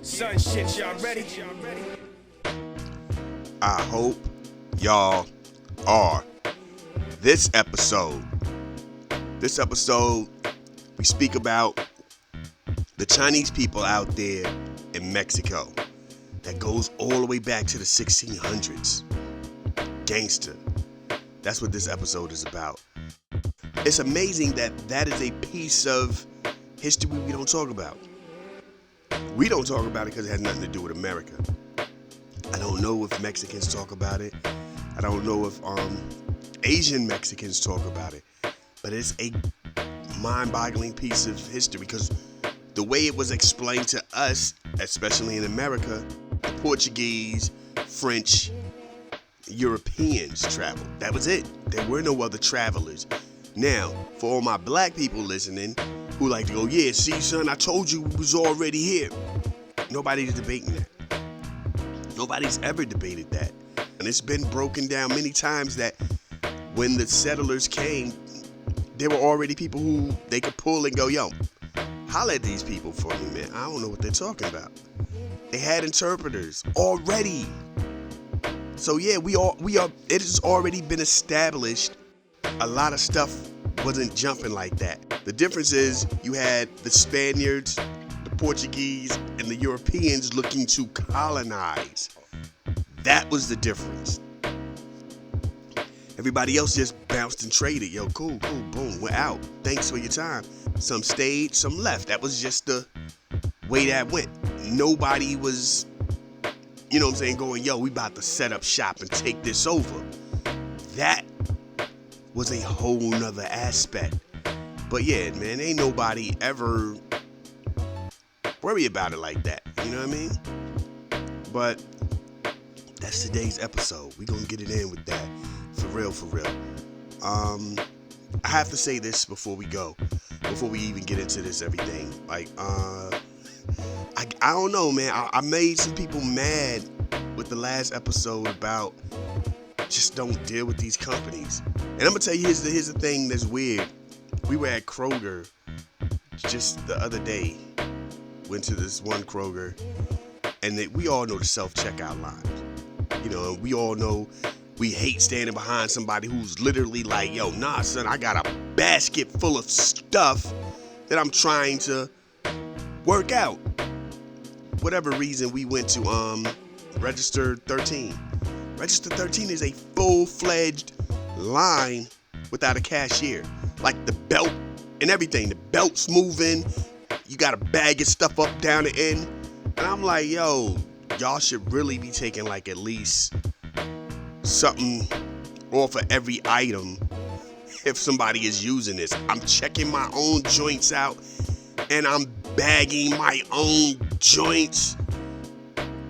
Son shit, y'all ready? I hope y'all are. This episode, we speak about the Chinese people out there in Mexico that goes all the way back to the 1600s. Gangster. That's what this episode is about. It's amazing that is a piece of history we don't talk about. We don't talk about it because it has nothing to do with America. I don't know if Mexicans talk about it. I don't know if Asian Mexicans talk about it. But it's a mind-boggling piece of history because the way it was explained to us, especially in America, the Portuguese, French, Europeans traveled. That was it. There were no other travelers. Now, for all my black people listening who like to go, yeah, see, son, I told you we was already here. Nobody's debating that. Nobody's ever debated that. And it's been broken down many times that when the settlers came, there were already people who they could pull and go, yo, holla at these people for me, man. I don't know what they're talking about. They had interpreters already. So yeah, it has already been established. A lot of stuff wasn't jumping like that. The difference is you had the Spaniards, the Portuguese, and the Europeans looking to colonize. That was the difference. Everybody else just bounced and traded. Yo, cool, boom, we're out. Thanks for your time. Some stayed, some left. That was just the way that went. Nobody was, you know what I'm saying, going, yo, we about to set up shop and take this over. That was a whole nother aspect. But yeah, man, ain't nobody ever worry about it like that. You know what I mean? But that's today's episode. We gonna get it in with that. For real. I have to say this before we even get into this everything. Like, I don't know, man. I made some people mad with the last episode about just don't deal with these companies. And I'm gonna tell you, here's the thing that's weird. We were at Kroger just the other day. Went to this one Kroger, and we all know the self-checkout line. You know, we all know we hate standing behind somebody who's literally like, yo, nah, son, I got a basket full of stuff that I'm trying to work out. Whatever reason, we went to Register 13. Register 13 is a full-fledged line without a cashier. Like the belt and everything. The belt's moving. You got to bag your stuff up down the end. And I'm like, yo, y'all should really be taking like at least something off of every item if somebody is using this. I'm checking my own joints out and I'm bagging my own joints.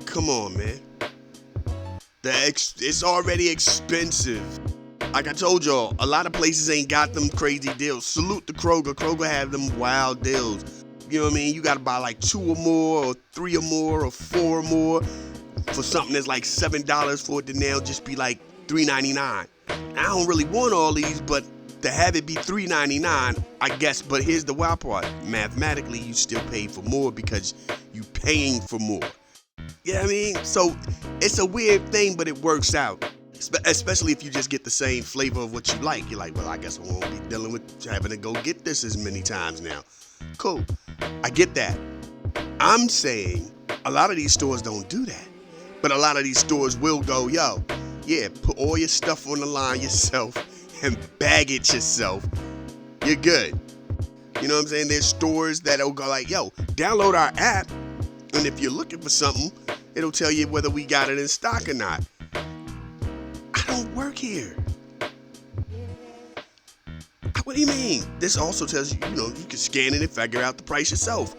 Come on, man. It's already expensive. Like I told y'all, a lot of places ain't got them crazy deals. Salute the Kroger. Kroger have them wild deals. You know what I mean? You gotta buy like 2 or more, or 3 or more, or 4 or more for something that's like $7 for it to now just be like $3.99. I don't really want all these, but to have it be $3.99, I guess. But here's the wild part. Mathematically, you still pay for more because you paying for more. You know what I mean? So it's a weird thing, but it works out. Especially if you just get the same flavor of what you like. You're like, well, I guess I won't be dealing with having to go get this as many times now. Cool. I get that. I'm saying a lot of these stores don't do that. But a lot of these stores will go, yo, yeah, put all your stuff on the line yourself and bag it yourself. You're good. You know what I'm saying? There's stores that'll go like, yo, download our app. And if you're looking for something, it'll tell you whether we got it in stock or not. I don't work here. What do you mean? This also tells you, you can scan it and figure out the price yourself.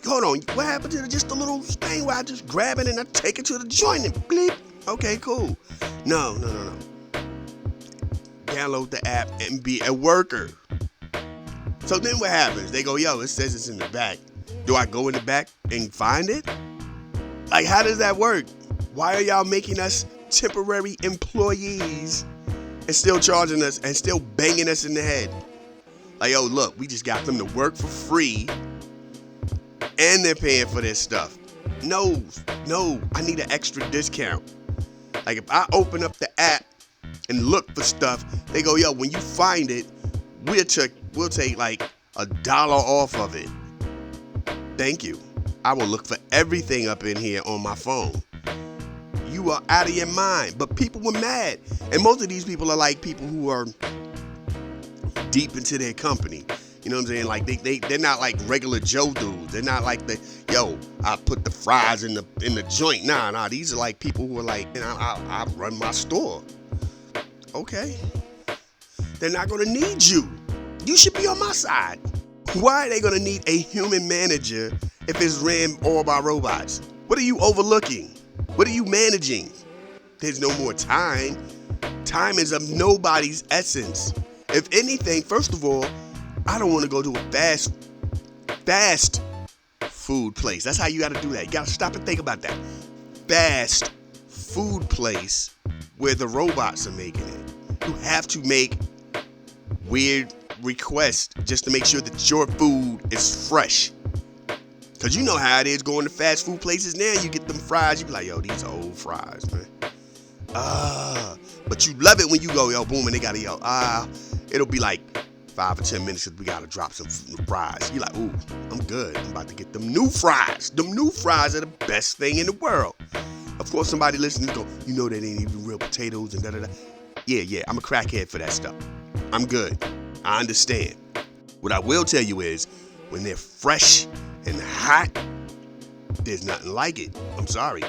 Hold on, what happened to just a little thing where I just grab it and I take it to the joint and bleep? Okay, cool. No. Download the app and be a worker. So then what happens? They go, yo, it says it's in the back. Do I go in the back and find it? Like, how does that work? Why are y'all making us temporary employees and still charging us and still banging us in the head? Like, yo, look, we just got them to work for free and they're paying for their stuff. No, I need an extra discount. Like if I open up the app and look for stuff, they go, yo, when you find it, we'll take like $1 off of it. Thank you. I will look for everything up in here on my phone. You are out of your mind. But people were mad. And most of these people are like people who are deep into their company. You know what I'm saying? Like they're not like regular Joe dudes. They're not like I put the fries in the joint. Nah. These are like people who are like, I run my store. Okay. They're not gonna need you. You should be on my side. Why are they gonna need a human manager if it's ran all by robots? What are you overlooking? What are you managing? There's no more time. Time is of nobody's essence. If anything, first of all, I don't want to go to a fast food place. That's how you got to do that. You got to stop and think about that. Fast food place where the robots are making it. You have to make weird requests just to make sure that your food is fresh. Because you know how it is going to fast food places now. You get them fries. You be like, yo, these are old fries, man. But you love it when you go, yo, boom, and they got to, it'll be like 5 or 10 minutes because we got to drop some fries. You're like, ooh, I'm good. I'm about to get them new fries. Them new fries are the best thing in the world. Of course, somebody listening go, you know that ain't even real potatoes and da-da-da. Yeah, I'm a crackhead for that stuff. I'm good. I understand. What I will tell you is, when they're fresh and hot, there's nothing like it. I'm sorry.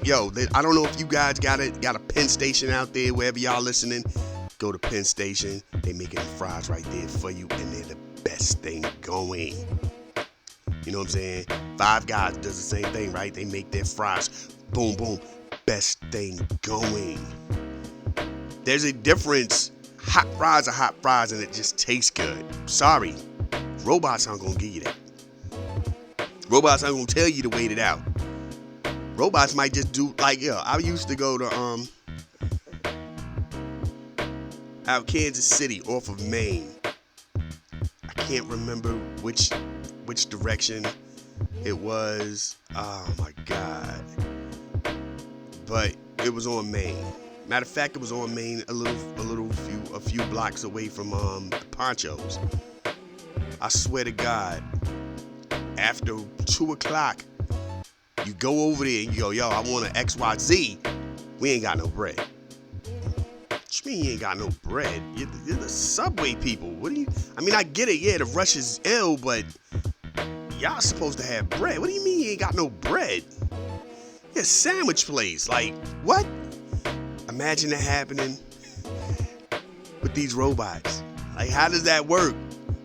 Yo, I don't know if you guys got a Penn Station out there, wherever y'all listening. Go to Penn Station. They making the fries right there for you, and they're the best thing going. You know what I'm saying? Five Guys does the same thing, right? They make their fries. Boom, boom. Best thing going. There's a difference. Hot fries are hot fries, and it just tastes good. Sorry. Robots aren't going to give you that. Robots aren't going to tell you to wait it out. Robots might just do, like, I used to go to, out Kansas City off of Maine. I can't remember which direction it was. Oh my God. But it was on Maine. Matter of fact, it was on Maine a few blocks away from the Ponchos. I swear to God, after 2 o'clock, you go over there and you go, yo, I want an XYZ. We ain't got no bread. What you mean you ain't got no bread? You're the Subway people. What do you? I mean, I get it. Yeah, the rush is ill, but y'all supposed to have bread. What do you mean you ain't got no bread? You're a sandwich place. Like, what? Imagine that happening with these robots. Like, how does that work?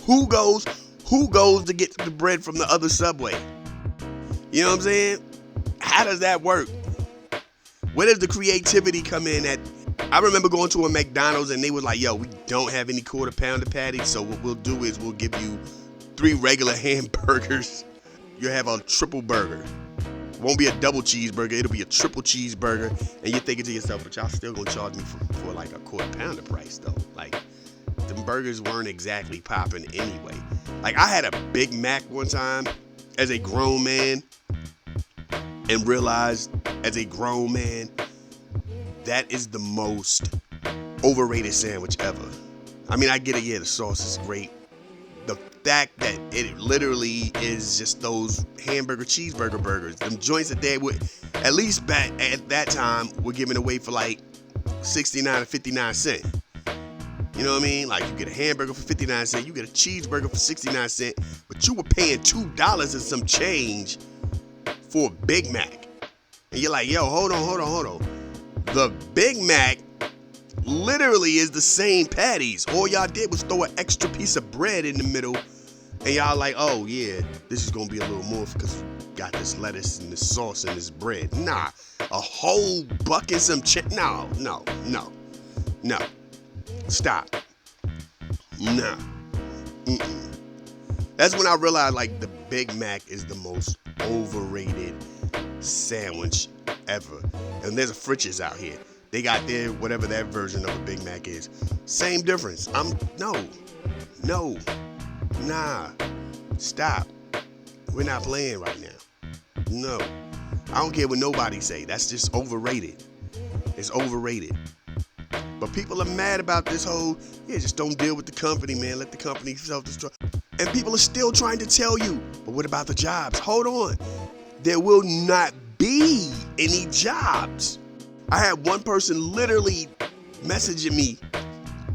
Who goes to get the bread from the other Subway? You know what I'm saying? How does that work? Where does the creativity come in at? I remember going to a McDonald's and they was like, yo, we don't have any quarter pounder patties, so what we'll do is we'll give you 3 regular hamburgers. You'll have a triple burger. It won't be a double cheeseburger, it'll be a triple cheeseburger. And you're thinking to yourself, but y'all still gonna charge me for like a quarter pounder price though. Like, them burgers weren't exactly popping anyway. Like, I had a Big Mac one time as a grown man and realized as a grown man, that is the most overrated sandwich ever. I mean, I get it, yeah, the sauce is great. The fact that it literally is just those hamburger cheeseburger burgers, them joints that they would, at least back at that time, were giving away for like 69 or 59 cents. You know what I mean? Like, you get a hamburger for 59 cents, you get a cheeseburger for 69 cents, but you were paying $2 and some change for a Big Mac. And you're like, yo, hold on. The Big Mac literally is the same patties. All y'all did was throw an extra piece of bread in the middle, and y'all like, oh yeah, this is gonna be a little more because we got this lettuce and this sauce and this bread. Nah, a whole bucket, some no. Stop. Nah. That's when I realized, like, the Big Mac is the most overrated sandwich ever. And there's a Fritch's out here. They got their, whatever that version of a Big Mac is. Same difference. Nah. Stop. We're not playing right now. No. I don't care what nobody say. That's just overrated. It's overrated. But people are mad about this whole, just don't deal with the company, man. Let the company self-destruct. And people are still trying to tell you, but what about the jobs? Hold on. There will not be any jobs. I had one person literally messaging me,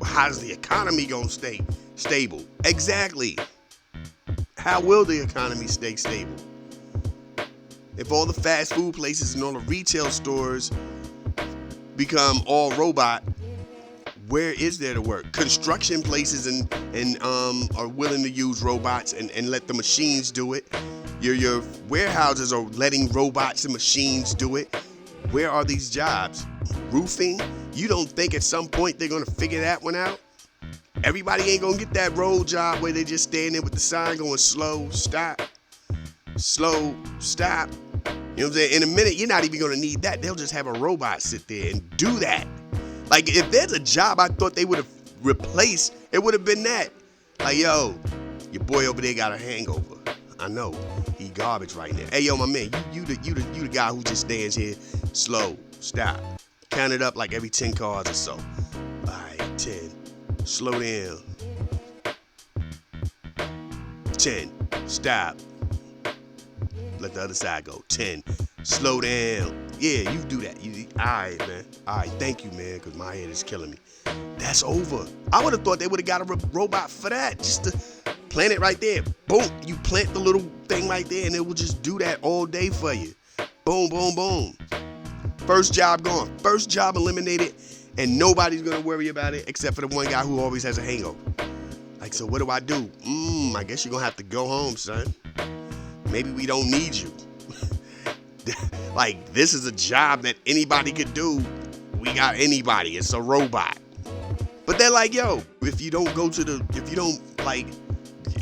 well, how's the economy gonna stay stable? Exactly. How will the economy stay stable? If all the fast food places and all the retail stores become all robot, where is there to work? Construction places and are willing to use robots and let the machines do it. Your warehouses are letting robots and machines do it. Where are these jobs? Roofing? You don't think at some point they're gonna figure that one out? Everybody ain't gonna get that road job where they just stand there with the sign going slow, stop, slow, stop. You know what I'm saying? In a minute, you're not even gonna need that. They'll just have a robot sit there and do that. Like, if there's a job I thought they would have replaced, it would have been that. Like, yo, your boy over there got a hangover. I know, he garbage right now. Hey, yo, my man, you the guy who just stands here, slow, stop. Count it up like every 10 cars or so. All right, 10, slow down. 10, stop. Let the other side go. 10, slow down. Yeah, you do that. All right, man. All right, thank you, man, because my head is killing me. That's over. I would have thought they would have got a robot for that. Just to plant it right there. Boom. You plant the little thing right there, and it will just do that all day for you. Boom, boom, boom. First job gone. First job eliminated, and nobody's going to worry about it except for the one guy who always has a hangover. Like, so what do I do? I guess you're going to have to go home, son. Maybe we don't need you. Like, this is a job that anybody could do. We got anybody. It's a robot. But they're like, yo, if you don't like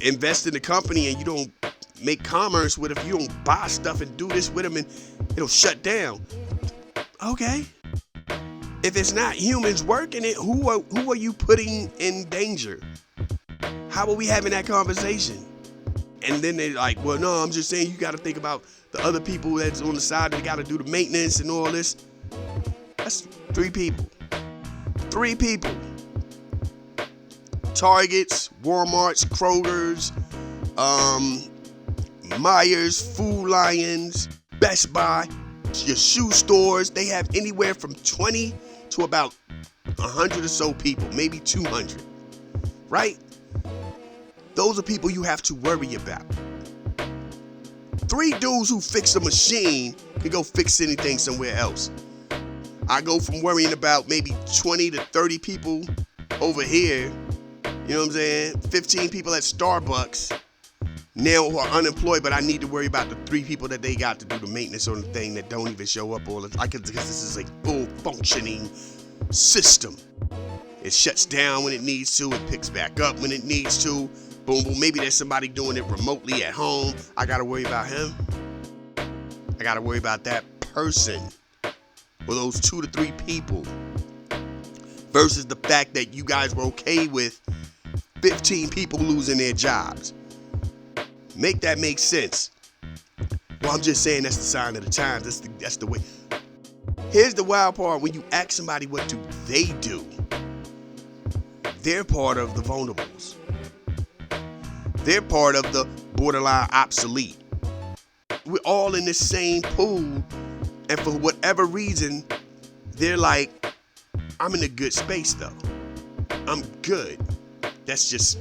invest in the company and you don't make commerce with it, if you don't buy stuff and do this with them, and it'll shut down. Okay. If it's not humans working it, who are you putting in danger? How are we having that conversation? And then they're like, well, no, I'm just saying you got to think about the other people that's on the side that got to do the maintenance and all this. That's 3 people. 3 people. Targets, Walmarts, Kroger's, Myers, Food Lions, Best Buy, your shoe stores. They have anywhere from 20 to about 100 or so people, maybe 200, right? Those are people you have to worry about. 3 dudes who fix a machine can go fix anything somewhere else. I go from worrying about maybe 20 to 30 people over here, you know what I'm saying? 15 people at Starbucks now who are unemployed, but I need to worry about the 3 people that they got to do the maintenance on the thing that don't even show up all the time, because this is a full functioning system. It shuts down when it needs to, it picks back up when it needs to. Boom, boom. Maybe there's somebody doing it remotely at home. I got to worry about him. I got to worry about that person or those 2 to 3 people versus the fact that you guys were okay with 15 people losing their jobs. Make that make sense. Well, I'm just saying that's the sign of the times. That's the way. Here's the wild part. When you ask somebody what do they do, they're part of the vulnerables. They're part of the borderline obsolete. We're all in the same pool, and for whatever reason, they're like, I'm in a good space though. I'm good. That's just,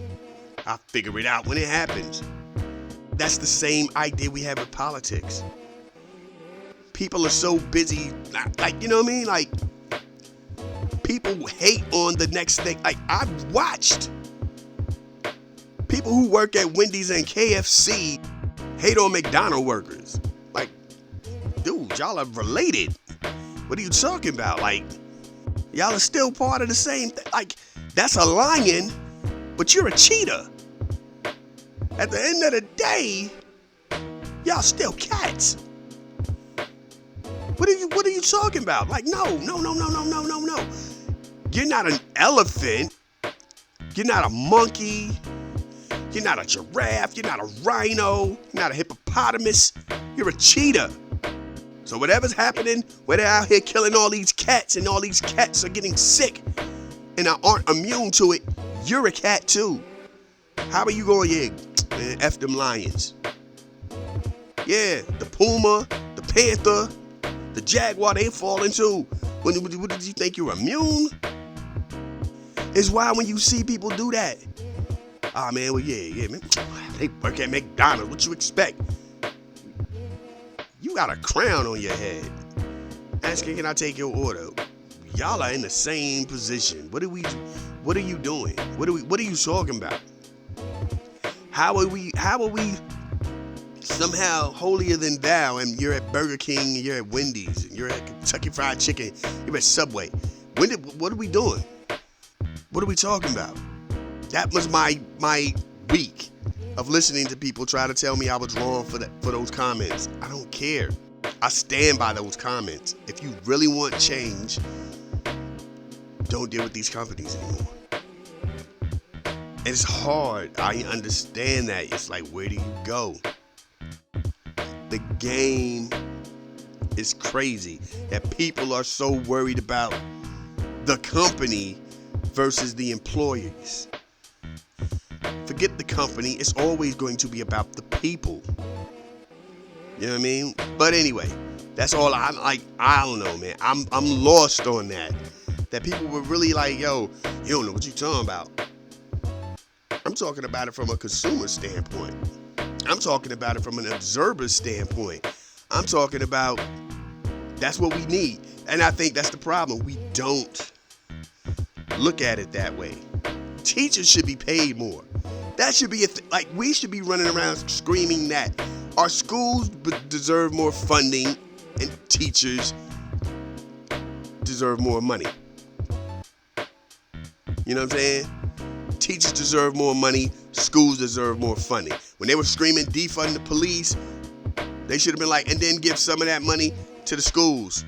I'll figure it out when it happens. That's the same idea we have with politics. People are so busy, like, you know what I mean? Like, people hate on the next thing. Like, I've watched people who work at Wendy's and KFC hate on McDonald's workers. Like, dude, y'all are related. What are you talking about? Like, y'all are still part of the same thing. Like, that's a lion, but you're a cheetah. At the end of the day, y'all still cats. What are you talking about? Like, no. You're not an elephant. You're not a monkey. You're not a giraffe. You're not a rhino. You're not a hippopotamus. You're a cheetah. So whatever's happening, where they're out here killing all these cats and all these cats are getting sick and aren't immune to it, you're a cat too. How are you going, yeah, man, F them lions? Yeah, the puma, the panther, the jaguar, they falling too. What did you think, you're immune? It's why when you see people do that, ah man, well yeah, man, they work at McDonald's, what you expect? You got a crown on your head. Asking, can I take your order? Y'all are in the same position. What are you doing? What are you talking about? How are we somehow holier than thou, and you're at Burger King, and you're at Wendy's, and you're at Kentucky Fried Chicken, you're at Subway? What are we doing? What are we talking about? That was my week of listening to people try to tell me I was wrong for those comments. I don't care. I stand by those comments. If you really want change, don't deal with these companies anymore. And it's hard. I understand that. It's like, where do you go? The game is crazy that people are so worried about the company versus the employees. Forget the company. It's always going to be about the people. You know what I mean? But anyway, that's all I'm like. I don't know, man. I'm lost on that. That people were really like, yo, you don't know what you're talking about. I'm talking about it from a consumer standpoint. I'm talking about it from an observer standpoint. I'm talking about that's what we need. And I think that's the problem. We don't look at it that way. Teachers should be paid more. That should be like, we should be running around screaming that our schools deserve more funding and teachers deserve more money. You know what I'm saying? Teachers deserve more money. Schools deserve more funding. When they were screaming defund the police, they should have been like, and then give some of that money to the schools.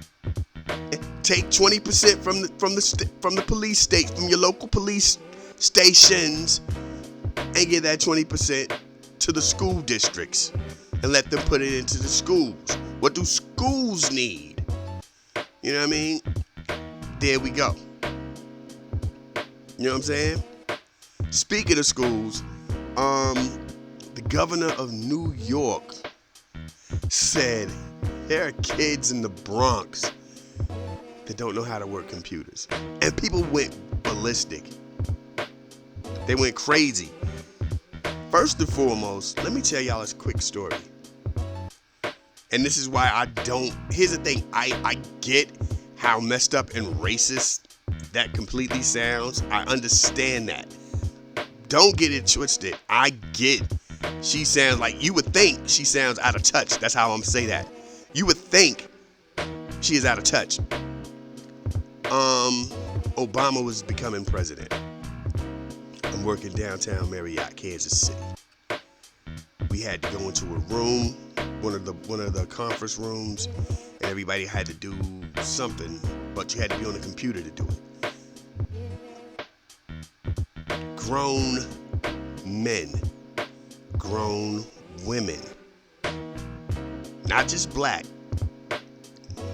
Take 20% from the police state, from your local police stations, and give that 20% to the school districts and let them put it into the schools. What do schools need? You know what I mean? There we go. You know what I'm saying? Speaking of schools, the governor of New York said there are kids in the Bronx that don't know how to work computers. And people went ballistic. They went crazy. First and foremost, let me tell y'all this quick story. And this is why I don't, here's the thing, I get how messed up and racist that completely sounds. I understand that. Don't get it twisted. I get she sounds like, you would think she sounds out of touch. That's how I'm say that. You would think she is out of touch. Obama was becoming president. I'm working downtown Marriott, Kansas City. We had to go into a room, one of the conference rooms, and everybody had to do something, but you had to be on the computer to do it. Grown men, grown women, not just black,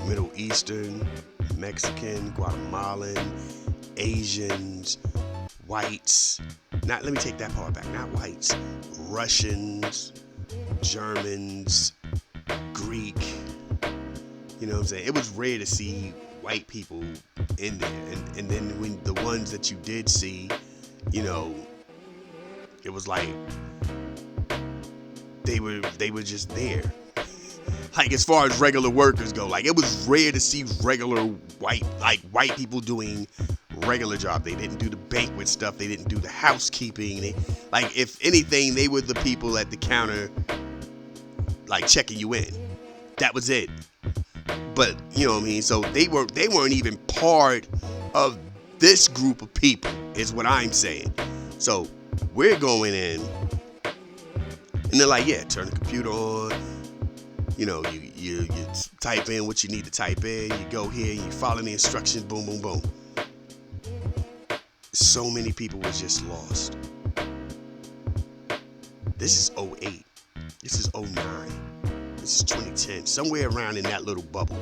Middle Eastern, Mexican, Guatemalan, Asians, whites, let me take that part back, not whites, Russians, Germans, Greek, you know what I'm saying? It was rare to see white people in there, and then when the ones that you did see, you know, it was like they were just there. Like, as far as regular workers go, like, it was rare to see regular white people doing regular job. They didn't do the banquet stuff. They didn't do the housekeeping. Like, if anything, they were the people at the counter, like, checking you in. That was it. But, you know what I mean? So they weren't even part of this group of people, is what I'm saying. So we're going in, and they're like, yeah, turn the computer on. You know, you type in what you need to type in. You go here, you follow the instructions, boom, boom, boom. So many people were just lost. This is '08. This is '09. This is 2010. Somewhere around in that little bubble.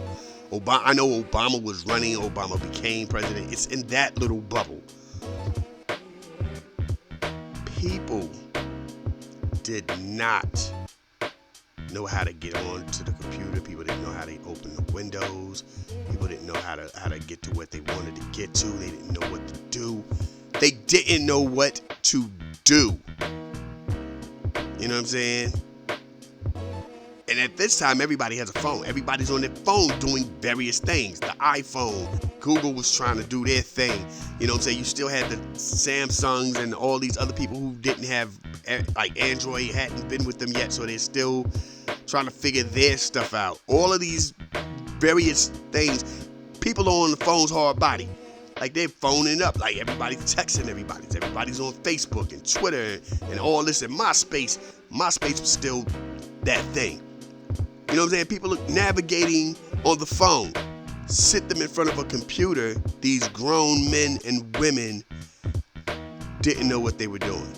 I know Obama was running. Obama became president. It's in that little bubble. People did not know how to get on to the computer. People didn't know how to open the windows. People didn't know how to get to what they wanted to get to. They didn't know what to do. They didn't know what to do. You know what I'm saying? And at this time, everybody has a phone. Everybody's on their phone doing various things. The iPhone, Google was trying to do their thing. You know what I'm saying? You still had the Samsungs and all these other people who didn't have, like Android hadn't been with them yet, so they're still trying to figure their stuff out. All of these various things, people are on the phone's hard body. Like they're phoning up, like everybody's texting everybody's on Facebook and Twitter and all this and MySpace. MySpace was still that thing. You know what I'm saying? People are navigating on the phone. Sit them in front of a computer. These grown men and women didn't know what they were doing.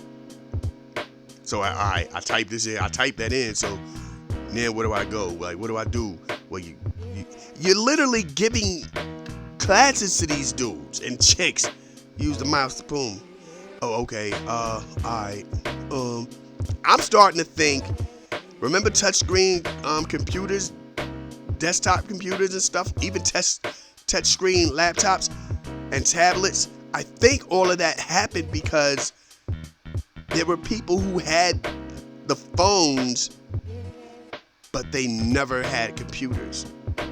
So I type this in. I type that in. So now where do I go? Like, what do I do? Well, you're literally giving classes to these dudes and chicks. Use the mouse to boom. Oh, okay. All right. I'm starting to think. Remember touchscreen computers, desktop computers and stuff, even touchscreen laptops and tablets? I think all of that happened because there were people who had the phones, but they never had computers.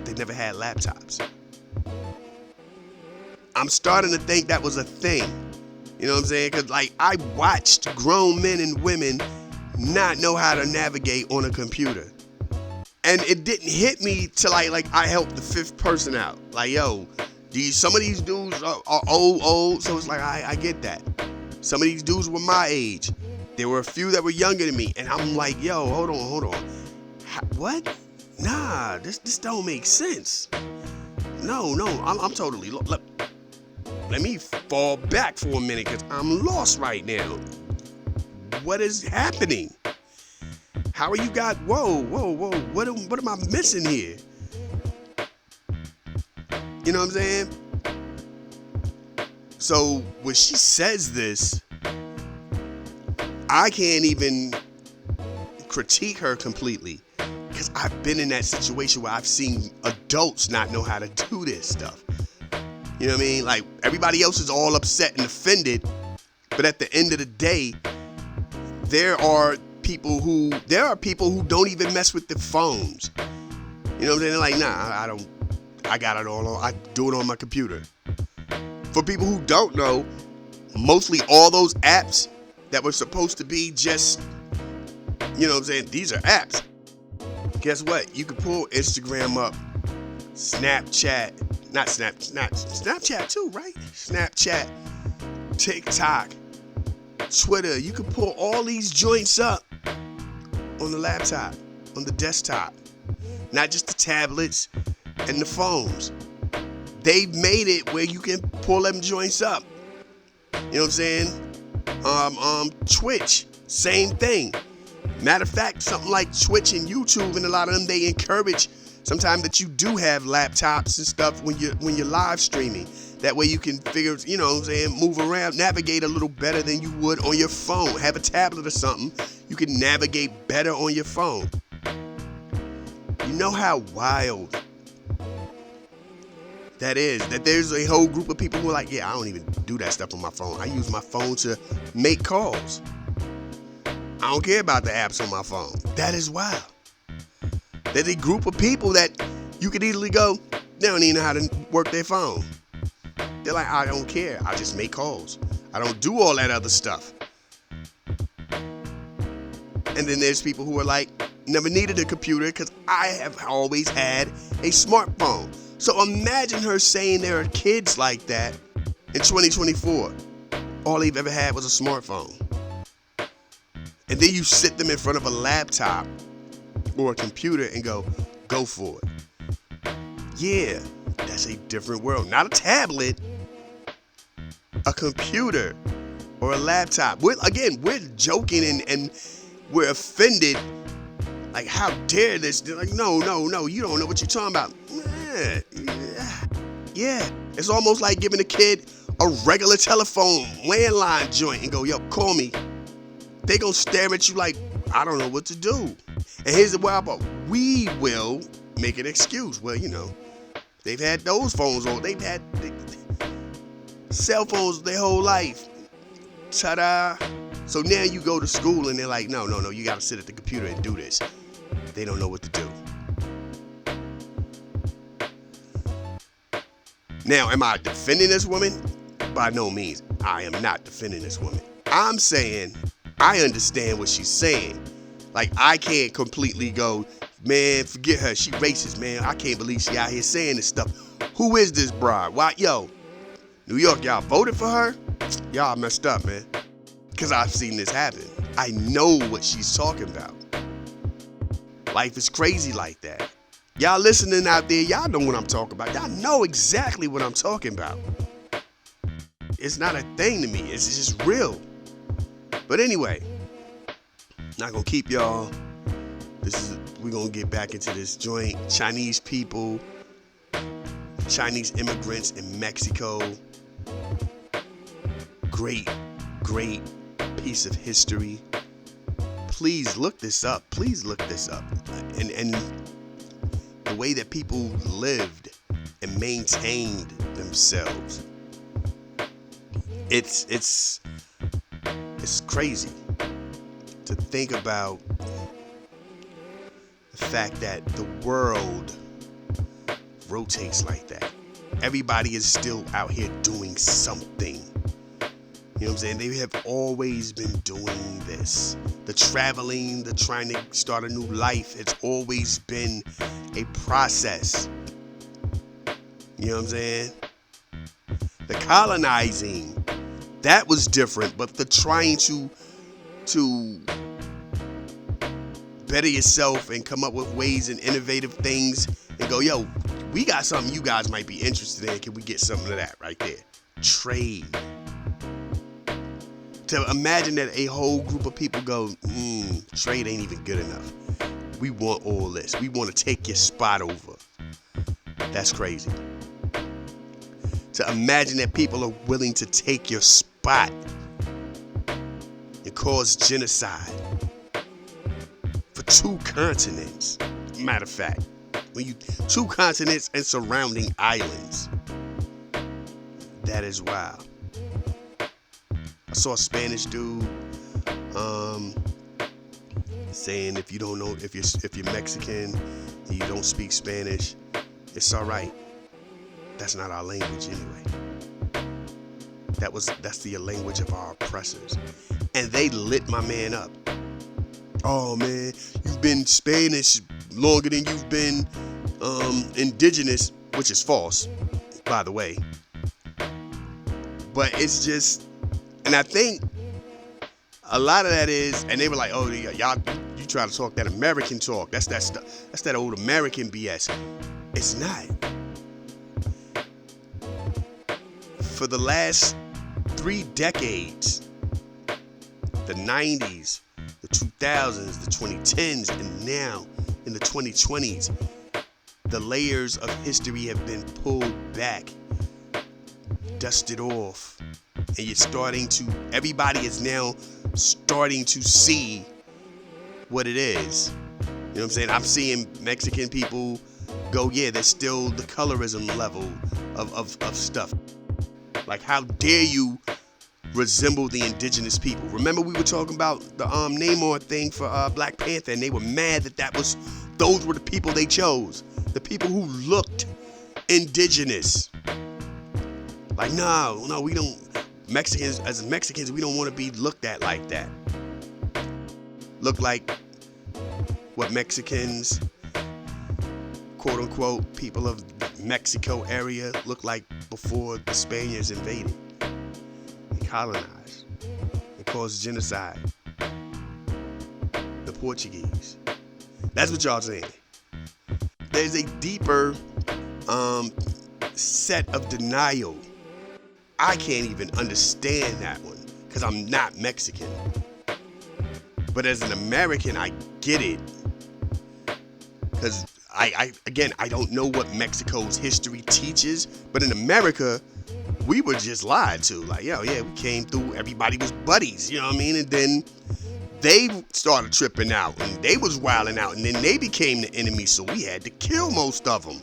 They never had laptops. I'm starting to think that was a thing. You know what I'm saying? Because like I watched grown men and women not know how to navigate on a computer. And it didn't hit me till like I helped the fifth person out. Like, yo, some of these dudes are old. So it's like, I get that. Some of these dudes were my age. There were a few that were younger than me. And I'm like, yo, hold on. What? Nah, this don't make sense. No, I'm totally, let me fall back for a minute because I'm lost right now. What is happening? How are you guys? Whoa. What am I missing here? You know what I'm saying? So when she says this, I can't even critique her completely because I've been in that situation where I've seen adults not know how to do this stuff. You know what I mean? Like everybody else is all upset and offended, but at the end of the day, there are people who don't even mess with the phones. You know what I'm saying? They're like, nah, I got it all on. I do it on my computer. For people who don't know, mostly all those apps that were supposed to be just, you know what I'm saying? These are apps. Guess what? You can pull Instagram up, Snapchat too, right? Snapchat, TikTok, Twitter. You can pull all these joints up on the laptop, on the desktop, not just the tablets and the phones. They've made it where you can pull them joints up. You know what I'm saying? Twitch, same thing. Matter of fact, something like Twitch and YouTube and a lot of them, they encourage sometimes that you do have laptops and stuff when you're live streaming. That way you can figure, you know what I'm saying, move around, navigate a little better than you would on your phone. Have a tablet or something, you can navigate better on your phone. You know how wild that is, that there's a whole group of people who are like, yeah, I don't even do that stuff on my phone. I use my phone to make calls. I don't care about the apps on my phone. That is wild. There's a group of people that you could easily go, they don't even know how to work their phone. They're like, I don't care. I just make calls. I don't do all that other stuff. And then there's people who are like, never needed a computer because I have always had a smartphone. So imagine her saying there are kids like that in 2024. All they've ever had was a smartphone. And then you sit them in front of a laptop or a computer and go for it. Yeah, that's a different world. Not a tablet, a computer or a laptop. We're joking and we're offended. Like, how dare this? They're like, no, you don't know what you're talking about. Yeah. It's almost like giving a kid a regular telephone landline joint and go, yo, call me. They gonna stare at you like, I don't know what to do. And here's the wild part. We will make an excuse. Well, they've had those phones on. They've had cell phones their whole life. Ta-da. So now you go to school and they're like, no, you gotta sit at the computer and do this. They don't know what to do. Now, am I defending this woman? By no means. I am not defending this woman. I'm saying I understand what she's saying. Like, I can't completely go, man, forget her. She racist, man. I can't believe she out here saying this stuff. Who is this broad? Why, yo, New York, y'all voted for her? Y'all messed up, man. Because I've seen this happen. I know what she's talking about. Life is crazy like that. Y'all listening out there, y'all know what I'm talking about. Y'all know exactly what I'm talking about. It's not a thing to me. It's just real. But anyway, not gonna keep y'all. We're gonna get back into this joint. Chinese people, Chinese immigrants in Mexico. Great piece of history. Please look this up. And the way that people lived and maintained themselves. It's crazy to think about the fact that the world rotates like that. Everybody is still out here doing something. You know what I'm saying? They have always been doing this. The traveling, the trying to start a new life, it's always been a process. You know what I'm saying? The colonizing, that was different, but the trying to better yourself and come up with ways and innovative things and go, yo, we got something you guys might be interested in. Can we get some of that right there? Trade. To imagine that a whole group of people go, trade ain't even good enough. We want all this. We want to take your spot over. That's crazy. To imagine that people are willing to take your spot and cause genocide for 2 continents. Matter of fact, when you 2 continents and surrounding islands. That is wild. I saw a Spanish dude saying if you don't know, if you're Mexican and you don't speak Spanish, it's all right. That's not our language anyway. That's the language of our oppressors. And they lit my man up. Oh man, you've been Spanish longer than you've been indigenous, which is false, by the way. But it's just, and I think a lot of that is, and they were like, oh, y'all, you try to talk that American talk. That's that stuff. That's that old American BS. It's not. For the last 3 decades, the 90s, the 2000s, the 2010s, and now in the 2020s, the layers of history have been pulled back, dusted off, and everybody is now starting to see what it is. You know what I'm saying? I'm seeing Mexican people go, yeah, there's still the colorism level of stuff. Like, how dare you resemble the indigenous people? Remember we were talking about the Namor thing for Black Panther, and they were mad that those were the people they chose. The people who looked indigenous. Like, no, we don't. As Mexicans, we don't want to be looked at like that. Look like what Mexicans, quote unquote, people of Mexico area look like before the Spaniards invaded and colonized and caused genocide. The Portuguese. That's what y'all saying. There's a deeper set of denial. I can't even understand that one because I'm not Mexican. But as an American, I get it. Because I don't know what Mexico's history teaches, but in America, we were just lied to. Like, yo, yeah, we came through, everybody was buddies, you know what I mean? And then they started tripping out, and they was wilding out, and then they became the enemy, so we had to kill most of them.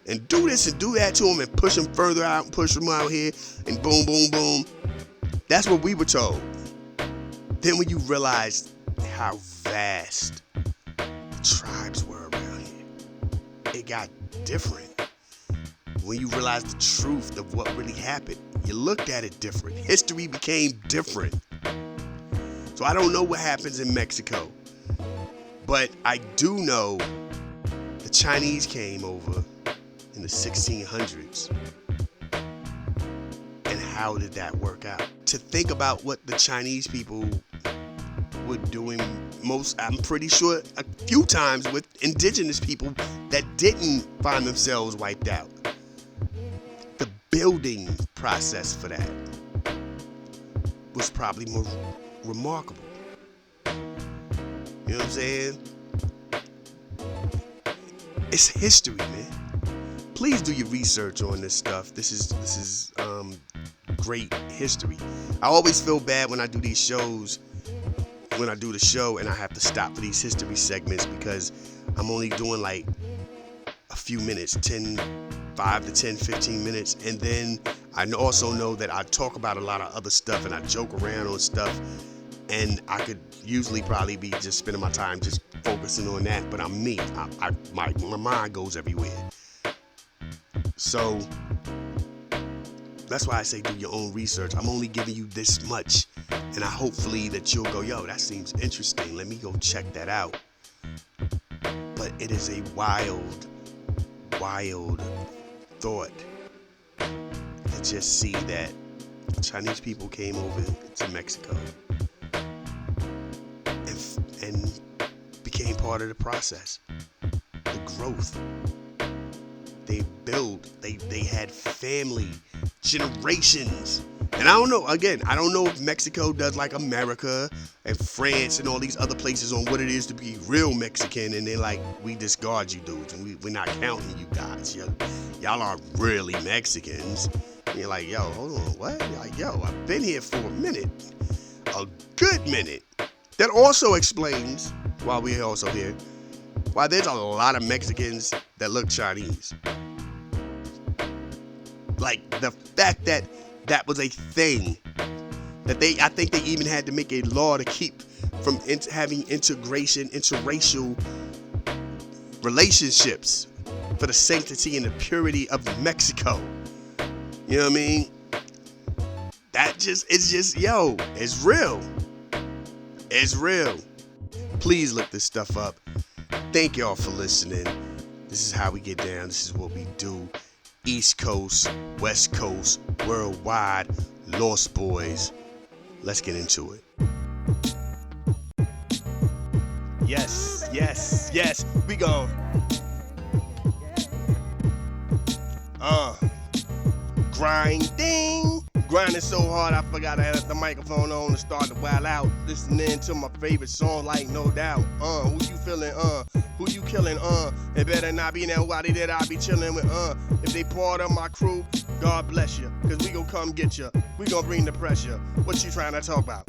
And do this and do that to them and push them further out and push them out here, and boom, boom, boom. That's what we were told. Then when you realize how vast the tribes were around here, it got different. When you realize the truth of what really happened, you looked at it different. History became different. So I don't know what happens in Mexico, but I do know the Chinese came over in the 1600s. And how did that work out? To think about what the Chinese people were doing I'm pretty sure a few times with indigenous people that didn't find themselves wiped out. The building process for that was probably more remarkable. You know what I'm saying? It's history, man. Please do your research on this stuff. This is great history. I always feel bad when I do these shows, when I do the show and I have to stop for these history segments because I'm only doing like a few minutes, 5 to 10, 15 minutes. And then I also know that I talk about a lot of other stuff and I joke around on stuff. And I could usually probably be just spending my time just focusing on that. But I'm me. My mind goes everywhere. So that's why I say do your own research. I'm only giving you this much. And hopefully that you'll go, yo, that seems interesting. Let me go check that out. But it is a wild, wild thought to just see that Chinese people came over to Mexico and became part of the process, the growth. They built, they had family, generations. And I don't know, again, I don't know if Mexico does like America and France and all these other places on what it is to be real Mexican, and they're like, we discard you dudes, and we're not counting you guys. Y'all are really Mexicans. And you're like, yo, hold on, what? You're like, yo, I've been here for a minute, a good minute. That also explains, while we're also here, why there's a lot of Mexicans that look Chinese. Like, the fact that that was a thing, that I think they even had to make a law to keep from having integration, interracial relationships for the sanctity and the purity of Mexico. You know what I mean? It's just, yo, it's real. It's real. Please look this stuff up. Thank y'all for listening. This is how we get down. This is what we do. East Coast, West Coast, worldwide, Lost Boys. Let's get into it. Yes, yes, yes. We gon' grinding so hard I forgot I had the microphone on and started to wild out, listening to my favorite song like No Doubt. Who you feeling? Who you killing? It better not be nobody that I be chilling with. If they part of my crew, God bless you, cause we gon' come get you. We gon' bring the pressure. What you trying to talk about?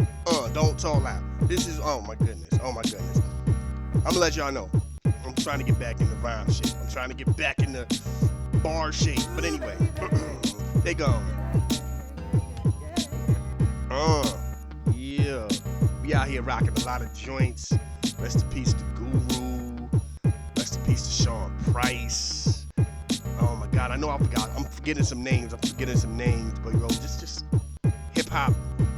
Don't talk loud. This is, oh my goodness. I'm gonna let y'all know. I'm trying to get back in the rhyme shape. I'm trying to get back in the bar shape. But anyway, they gone. Yeah. We out here rocking a lot of joints. Rest in peace to Guru. Rest in peace to Sean Price. Oh my God, I know I forgot. I'm forgetting some names, but yo, just hip hop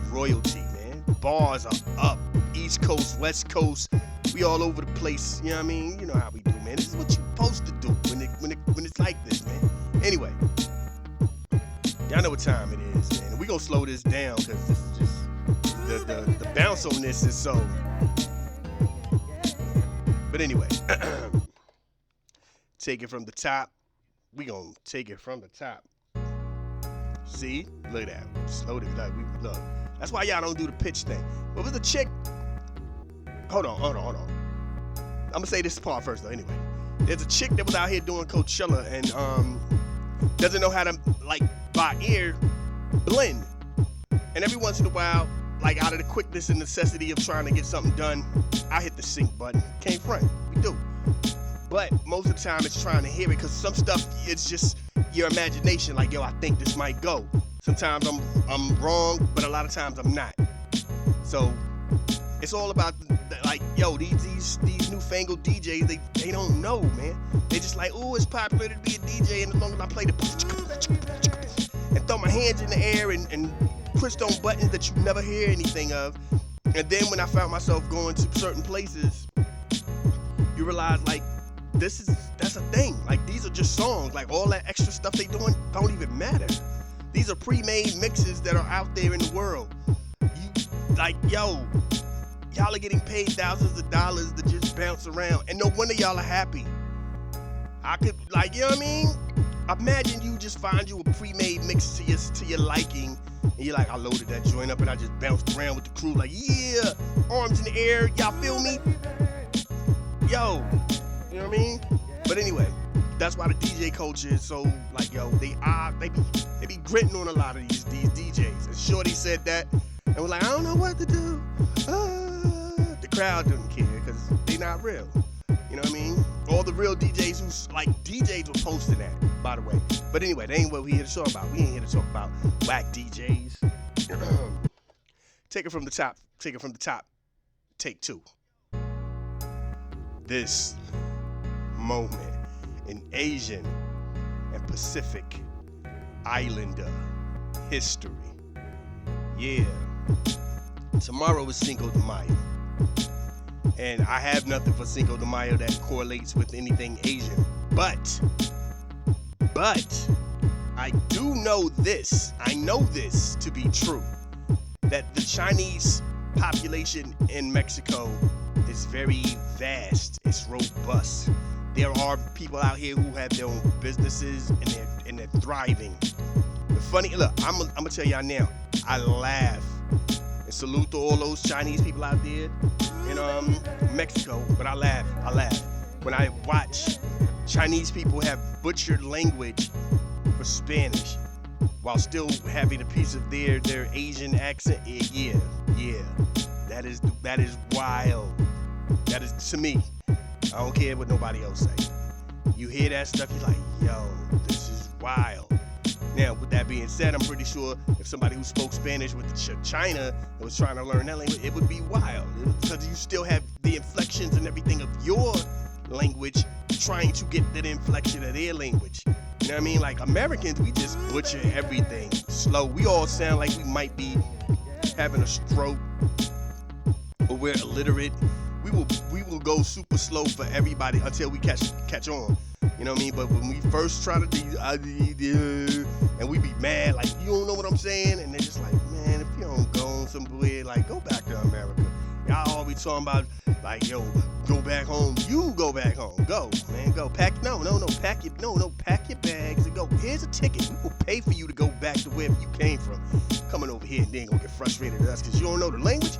royalty, man. Bars are up. East Coast, West Coast. We all over the place. You know what I mean? You know how we do, man. This is what you're supposed to do when it's like this, man. Anyway, y'all know what time it is, man. We gonna slow this down because this is just the bounce on this is so. But anyway, take it from the top. We gonna take it from the top. See, look at that. Slow it. Look. That's why y'all don't do the pitch thing. What was the chick? hold on. I'm gonna say this part first though. Anyway, there's a chick that was out here doing Coachella and doesn't know how to like by ear blend. And every once in a while, like out of the quickness and necessity of trying to get something done, I hit the sync button. Can't front, we do. But most of the time it's trying to hear it, because some stuff it's just your imagination. Like, yo, I think this might go. Sometimes I'm wrong, but a lot of times I'm not. So it's all about like, yo, these newfangled DJs, they don't know, man. They just like, oh, it's popular to be a DJ, and as long as I play the and throw my hands in the air and push on buttons that you never hear anything of. And then when I found myself going to certain places, you realize like that's a thing. Like, these are just songs. Like, all that extra stuff they doing don't even matter. These are pre-made mixes that are out there in the world. Like, yo, y'all are getting paid thousands of dollars to just bounce around, and no wonder y'all are happy. I could, like, you know what I mean? Imagine you just find you a pre-made mix to your liking, and you're like, I loaded that joint up and I just bounced around with the crew, like, yeah, arms in the air, y'all feel me? Yo, you know what I mean? But anyway, that's why the DJ culture is so, like, yo, they be gritting on a lot of these DJs. And Shorty said that, and was like, I don't know what to do. The crowd doesn't care, because they not real. You know what I mean? All the real DJs who's like DJs were posting that, by the way. But anyway, that ain't what we here to talk about. We ain't here to talk about whack DJs. Take it from the top. Take two. This moment in Asian and Pacific Islander history. Yeah. Tomorrow is Cinco de Mayo. And I have nothing for Cinco de Mayo that correlates with anything Asian. But I do know this. I know this to be true. That the Chinese population in Mexico is very vast. It's robust. There are people out here who have their own businesses and they're thriving. The funny, look, I'm gonna tell y'all now, I laugh and salute to all those Chinese people out there in Mexico, but I laugh when I watch Chinese people have butchered language for Spanish while still having a piece of their Asian accent. Yeah, that is wild. That is, to me, I don't care what nobody else say. You hear that stuff, you're like, yo, this is wild. Now, with that being said, I'm pretty sure if somebody who spoke Spanish with China and was trying to learn that language, it would be wild. Because you still have the inflections and everything of your language trying to get that inflection of their language. You know what I mean? Like, Americans, we just butcher everything slow. We all sound like we might be having a stroke or we're illiterate. We will go super slow for everybody until we catch on. You know what I mean? But when we first try to do, and we be mad, like, you don't know what I'm saying? And they're just like, man, if you don't go somewhere, like, go back to America. Y'all always talking about, like, yo, go back home. You go back home. Go, man, go. Pack your bags and go. Here's a ticket. We will pay for you to go back to wherever you came from. Coming over here and then gonna get frustrated at us because you don't know the language?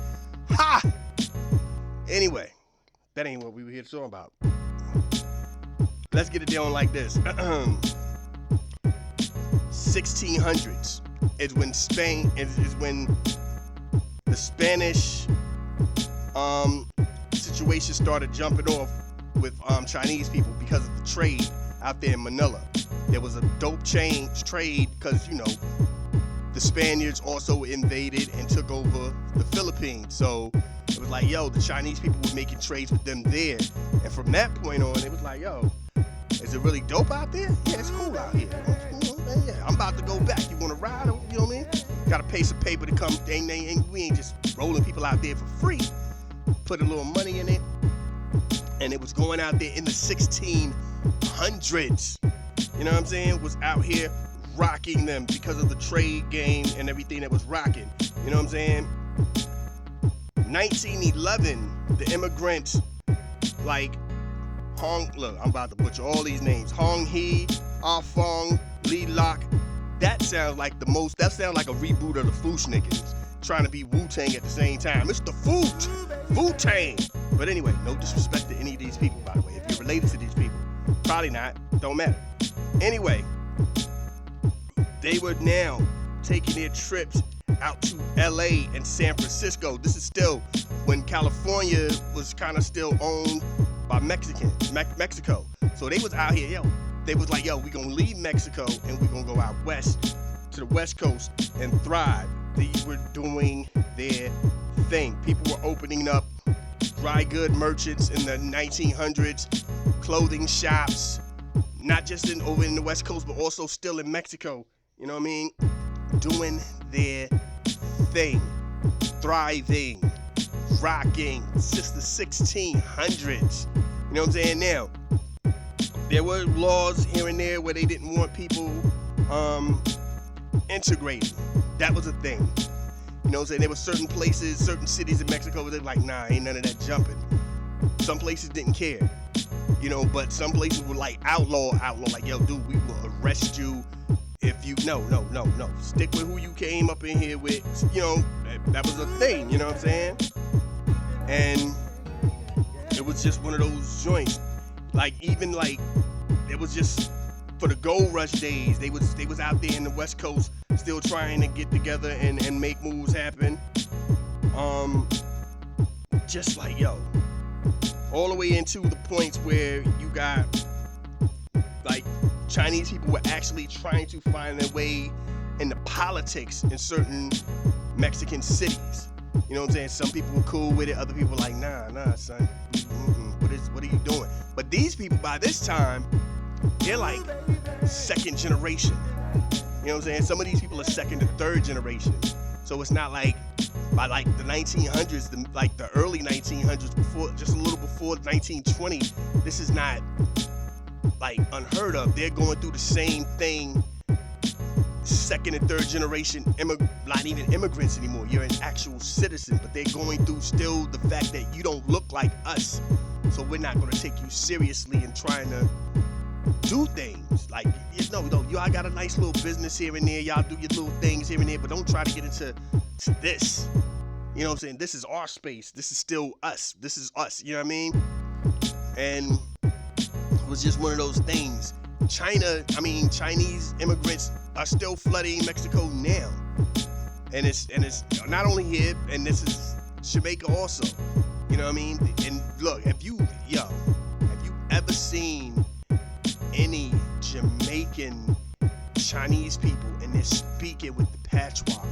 Ha! Anyway, that ain't what we were here to talk about. Let's get it down like this. 1600s is when when the Spanish situation started jumping off with Chinese people because of the trade out there in Manila. There was a dope trade because, you know, the Spaniards also invaded and took over the Philippines. So it was like, yo, the Chinese people were making trades with them there. And from that point on, it was like, yo, is it really dope out there? Yeah, it's cool out here. Yeah, I'm about to go back. You want to ride? You know what I mean? Got to pay some paper to come. We ain't just rolling people out there for free. Put a little money in it. And it was going out there in the 1600s. You know what I'm saying? Was out here rocking them because of the trade game and everything that was rocking. You know what I'm saying? 1911, the immigrants, like, look, I'm about to butcher all these names. Hong He, Ah Fong, Lee Lock. That sounds like a reboot of the Foosh niggas trying to be Wu-Tang at the same time. It's the Wu-Tang. But anyway, no disrespect to any of these people, by the way. If you're related to these people, probably not. Don't matter. Anyway, they were now taking their trips out to LA and San Francisco. This is still when California was kind of still owned by Mexico. So they was out here, they was like, we gonna leave Mexico and we gonna go out west to the West Coast and thrive. These were doing their thing. People were opening up dry good merchants in the 1900s, clothing shops, not just over in the West Coast, but also still in Mexico. You know what I mean? Doing their thing, thriving, rocking since the 1600s. You know what I'm saying? Now, there were laws here and there where they didn't want people integrating. That was a thing. You know what I'm saying? There were certain places, certain cities in Mexico where they're like, nah, ain't none of that jumping. Some places didn't care, but some places were like outlaw, like, dude, we will arrest you if you, no, stick with who you came up in here with, that was a thing, you know what I'm saying? And it was just one of those joints, it was just, for the gold rush days, they was out there in the West Coast still trying to get together and make moves happen. Just all the way into the points where you got Chinese people were actually trying to find their way into politics in certain Mexican cities. You know what I'm saying? Some people were cool with it, other people were like, nah, son, what are you doing? But these people by this time, they're like second generation. You know what I'm saying? Some of these people are second and third generation. So it's not like by the 1900s, the early 1900s, just a little before 1920, this is not unheard of. They're going through the same thing. Second and third generation, not even immigrants anymore. You're an actual citizen, but they're going through still the fact that you don't look like us. So we're not going to take you seriously in trying to do things. Y'all got a nice little business here and there. Y'all do your little things here and there, but don't try to get into this. You know what I'm saying? This is our space. This is still us. This is us. You know what I mean? And it was just one of those things. Chinese immigrants are still flooding Mexico now. And it's not only here, and this is Jamaica also. You know what I mean? And look, have you ever seen any Jamaican Chinese people and they're speaking with the patois?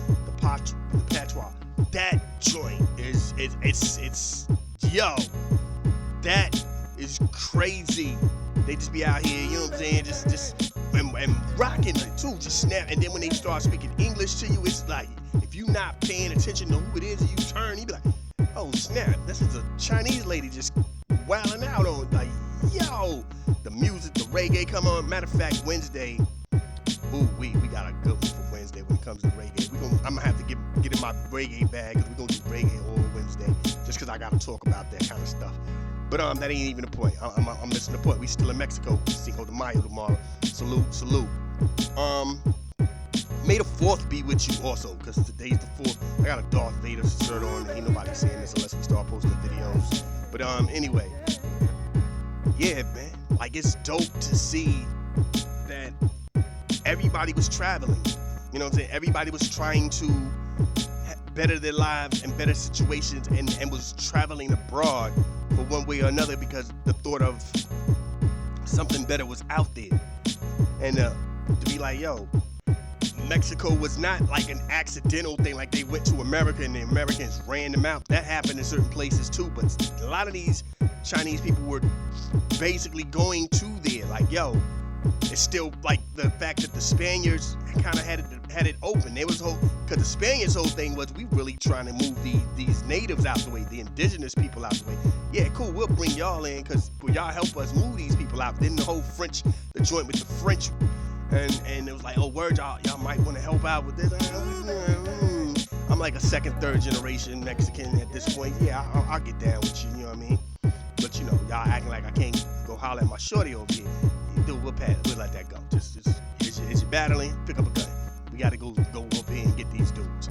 That joint that is crazy. They just be out here, you know what I'm saying, just and rocking it too, just snap. And then when they start speaking English to you, it's like, if you not paying attention to who it is, and you turn, you be like, oh snap, this is a Chinese lady just wilding out on, the music, the reggae come on. Matter of fact, Wednesday, we got a good one for Wednesday when it comes to reggae. I'm gonna have to get in my reggae bag, because we're gonna do reggae all Wednesday, just because I gotta talk about that kind of stuff. But that ain't even the point. I'm missing the point. We still in Mexico. Cinco de Mayo tomorrow. Salute. May the 4th be with you also, because today's the 4th. I got a Darth Vader shirt on. Ain't nobody saying this unless we start posting videos. But anyway, yeah, man. It's dope to see that everybody was traveling. You know what I'm saying? Everybody was trying to better their lives and better situations, and was traveling abroad for one way or another, because the thought of something better was out there. And to be like, Mexico was not an accidental thing, like they went to America and the Americans ran them out. That happened in certain places too, but a lot of these Chinese people were basically going to there. It's still the fact that the Spaniards kind of had it open. There was because the Spaniards' whole thing was, we really trying to move these natives out the way, the indigenous people out the way. Yeah, cool, we'll bring y'all in, because y'all help us move these people out. Then the whole the joint with the French, and it was like, oh, word, y'all might want to help out with this. I'm like a second, third generation Mexican at this point. Yeah, I'll get down with you, you know what I mean? But y'all acting like I can't go holler at my shorty over here. Dude, we'll let that go. Just is you battling? Pick up a gun. We got to go up here and get these dudes.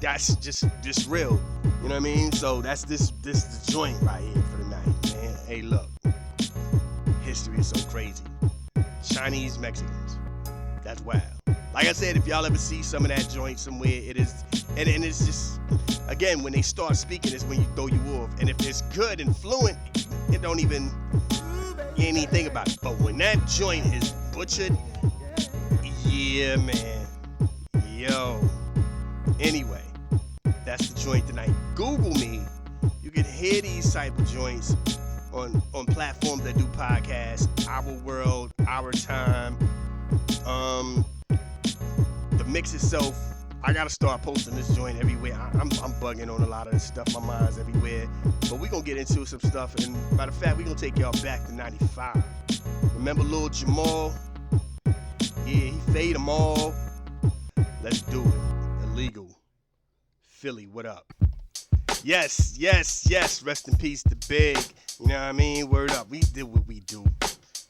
That's just real. You know what I mean? So that's this the joint right here for the night, man. Hey, look. History is so crazy. Chinese Mexicans. That's wild. Like I said, if y'all ever see some of that joint somewhere, it is, and it's just, again, when they start speaking, it's when you throw you off. And if it's good and fluent, it don't even, you ain't even think about it. But when that joint is butchered, yeah, man. Yo. Anyway, that's the joint tonight. Google me. You can hear these type of joints on platforms that do podcasts. Our World, Our Time. The mix itself, I gotta start posting this joint everywhere. I'm bugging on a lot of this stuff. My mind's everywhere. But we gonna get into some stuff. And matter of fact, we gonna take y'all back to 95. Remember Lil Jamal? Yeah, he fade them all. Let's do it. Illegal. Philly, what up? Yes. Rest in peace to Big. You know what I mean? Word up. We did what we do.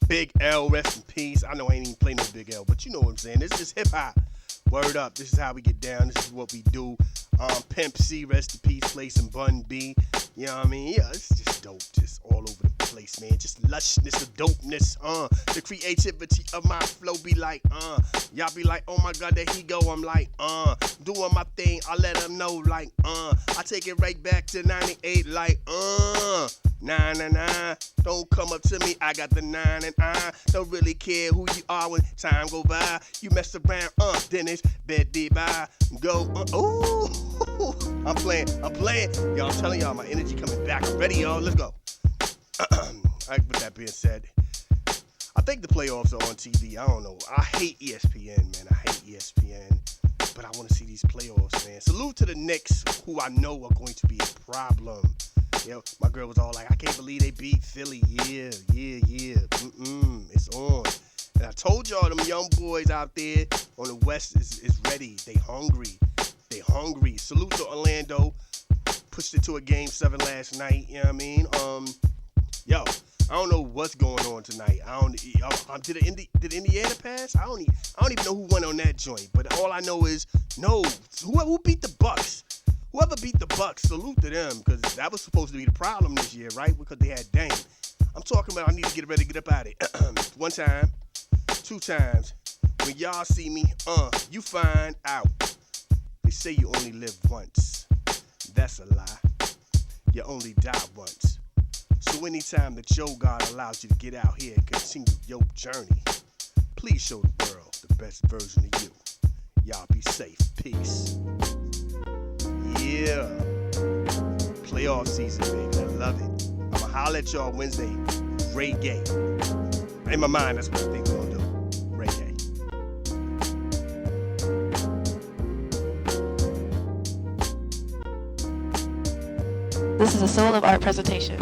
Big L, rest in peace. I know I ain't even play no Big L, but you know what I'm saying. This is hip hop. Word up. This is how we get down. This is what we do. Pimp C, rest in peace. Play some Bun B. You know what I mean? Yeah, it's just dope. Just all over the place, man. Just lushness, the dopeness. The creativity of my flow be like, y'all be like, oh my God, there he go. I'm like, doing my thing. I let them know, like, I take it right back to 98, like, 999. Don't come up to me, I got the 9 and I don't really care who you are when time go by. You mess around, then it's bed be by. Go, ooh, I'm playing. Y'all, I'm telling y'all, my energy coming back. I'm ready, y'all. Let's go. With that being said, I think the playoffs are on TV. I don't know. I hate ESPN, man. I hate ESPN. But I want to see these playoffs, man. Salute to the Knicks, who I know are going to be a problem. Yo, my girl was all like, I can't believe they beat Philly. Yeah. It's on. And I told y'all, them young boys out there on the West is ready. They hungry. Salute to Orlando. Pushed it to a game 7 last night. You know what I mean? Yo, I don't know what's going on tonight. Did Indiana pass? I don't even know who won on that joint. But all I know is, who beat the Bucks? Whoever beat the Bucks, salute to them, because that was supposed to be the problem this year, right? Because they had Dame. I'm talking about I need to get ready to get up out of it. 1 time, 2 times. When y'all see me, you find out. They say you only live once. That's a lie. You only die once. So anytime that your God allows you to get out here and continue your journey, please show the world the best version of you. Y'all be safe. Peace. Yeah. Playoff season, baby. I love it. I'ma holler at y'all Wednesday. Reggae. In my mind, that's what I think we're gonna do. Reggae. This is a Soul of Art presentation.